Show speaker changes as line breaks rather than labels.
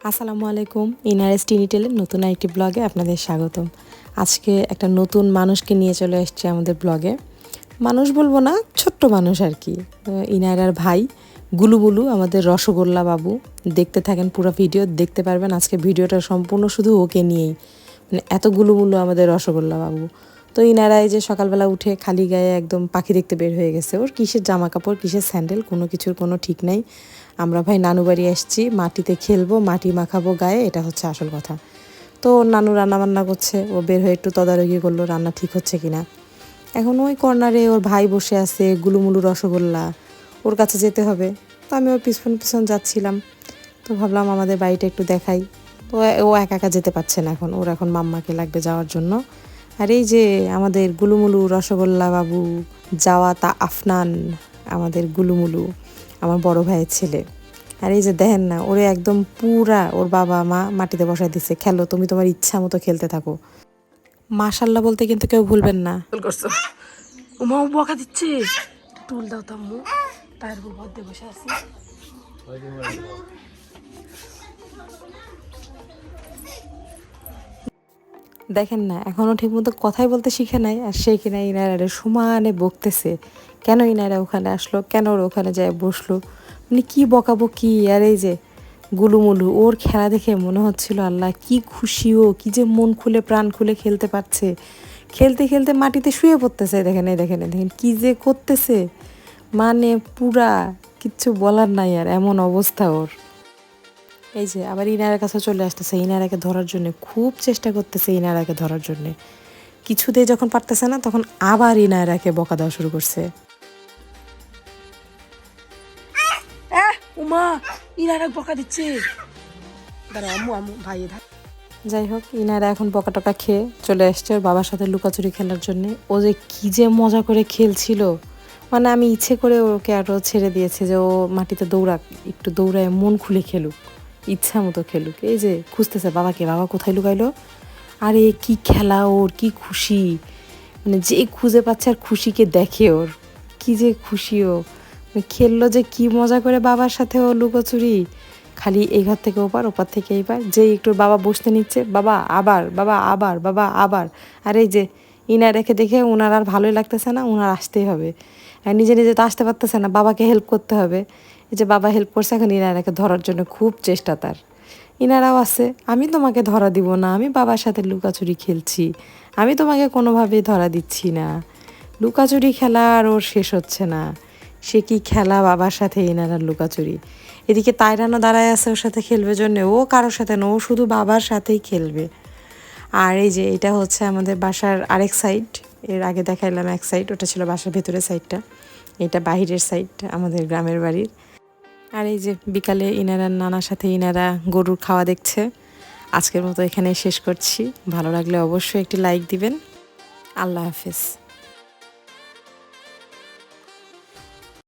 আসসালামু আলাইকুম। ইনারেস টিনি টেলের নতুন একটি ব্লগে আপনাদের স্বাগতম। আজকে একটা নতুন মানুষকে নিয়ে চলে এসেছি আমাদের ব্লগে। মানুষ বলবো না, ছোট্ট মানুষ আর কি। ইনারার ভাই গুলুবুলু, আমাদের রসগোল্লা বাবু। দেখতে থাকেন পুরো ভিডিও, দেখতে পারবেন আজকে ভিডিওটা সম্পূর্ণ শুধু ওকে নিয়েই, মানে এত গুলুমুলু আমাদের রসগোল্লা বাবু। তো ইনারা এই যে সকালবেলা উঠে খালি গায়ে একদম পাখি দেখতে বের হয়ে গেছে। ওর কিসের জামা কাপড়, কিসের স্যান্ডেল, কোনো কিছুর কোনো ঠিক নাই। আমরা ভাই নানু বাড়ি এসেছি, মাটিতে খেলবো, মাটি মাখাবো গায়ে, এটা হচ্ছে আসল কথা। তো ওর নানু রান্না বান্না করছে, ও বের হয়ে একটু তদারকি করলো রান্না ঠিক হচ্ছে কিনা। এখন ওই কর্নারে ওর ভাই বসে আছে, গুলুমুলু রসগোল্লা, ওর কাছে যেতে হবে। তো আমি ওর পিছন পিছন যাচ্ছিলাম। তো ভাবলাম আমাদের বাড়িটা একটু দেখাই। তো ও একা একা যেতে পারছে না, এখন ওর এখন মাম্মাকে লাগবে যাওয়ার জন্য। আর এই যে আমাদের গুলুমুলু রসগোল্লা বাবু, জাওয়াতা আফনান, আমাদের গুলুমুলু, আমার বড় ভাইয়ের ছেলে। আর এই যে দেখেন না, ওরে একদম পুরা ওর বাবা মা মাটিতে বসায় দিচ্ছে, খেলো তুমি তোমার ইচ্ছা মতো খেলতে থাকো। মাশাল্লাহ বলতে কিন্তু কেউ ভুলবেন না।
করছো উমা বকা দিচ্ছে, টুল দাও তাম্মু, তার উপর ভর দিয়ে বসে আছি।
দেখেন না, এখনও ঠিকমতো কথাই বলতে শিখে নাই, আর সেই কিনা ইনারা সমানে বকতেছে কেন ইনারা ওখানে আসলো, কেন ওর ওখানে যায় বসলো, মানে কি বকাবো কি। আর এই যে গুলুমুলু, ওর খেলা দেখে মনে হচ্ছিল আল্লাহ কি খুশি, ও কি যে মন খুলে প্রাণ খুলে খেলতে পারছে। খেলতে খেলতে মাটিতে শুয়ে পড়তেছে, দেখেন এই দেখেন দেখেন কি যে করতেছে, মানে পুরা কিচ্ছু বলার নাই, আর এমন অবস্থা ওর। এই যে আবার ইনারার কাছে চলে আসতেছে, ইনারাকে ধরার জন্য খুব চেষ্টা করতেছে, ইনারাকে ধরার জন্য কিছুতেই যখন পারতেছে না, তখন আবার ইনারাকে বকা দেওয়া শুরু করছে।
উমা ইনারা বকা দিচ্ছে, দাঁড়া আম্মু আম্মু ভাই ধর।
যাই হোক, ইনারা এখন বকা টকা খেয়ে চলে আসছে ওর বাবার সাথে লুকাচুরি খেলার জন্য। ও যে কি যে মজা করে খেলছিল, মানে আমি ইচ্ছে করে ওকে আরও ছেড়ে দিয়েছে যে ও মাটিতে দৌড়াক, একটু দৌড়ায় মন খুলে খেলুক, ইচ্ছা মতো খেলুক। এই যে খুঁজতেছে বাবাকে, বাবা কোথায় লুকাইলো। আরে কি খেলা ওর, কি খুশি, মানে যে খুঁজে পাচ্ছে আর খুশিকে দেখে ওর কি যে খুশি। ও খেললো যে কি মজা করে বাবার সাথে ও লুকোচুরি, খালি এই ঘর থেকে ওপার, ওপার থেকে এইবার, যেই একটু বাবা বসতে নিচ্ছে, বাবা আবার, বাবা আবার, বাবা আবার। আর এই যে ইনা রেখে দেখে ওনার আর ভালোই লাগতেছে না, ওনার আসতেই হবে। আর নিজে নিজে তো আসতে পারতেছে না, বাবাকে হেল্প করতে হবে। এই যে বাবা হেল্প করছে, এখন ইনারাকে ধরার জন্য খুব চেষ্টা তার। ইনারাও আছে, আমি তোমাকে ধরা দিব না, আমি বাবার সাথে লুকাচুরি খেলছি, আমি তোমাকে কোনোভাবেই ধরা দিচ্ছি না। লুকাচুরি খেলা আর ওর শেষ হচ্ছে না, সে কি খেলা বাবার সাথে ইনারার লুকাচুরি। এদিকে তাইরানো দাঁড়ায় আছে ওর সাথে খেলবে জন্য, ও কারোর সাথে না, ও শুধু বাবার সাথেই খেলবে। আর এই যে এটা হচ্ছে আমাদের বাসার আরেক সাইড, এর আগে দেখাইলাম এক সাইড, ওটা ছিল বাসার ভেতরের সাইডটা, এটা বাহিরের সাইড আমাদের গ্রামের বাড়ির। আর এই যে বিকালে ইনারার নানার সাথে ইনারা গরুর খাওয়া দেখছে। আজকের মতো এখানে শেষ করছি, ভালো লাগলে অবশ্যই একটি লাইক দিবেন। আল্লাহ হাফেজ।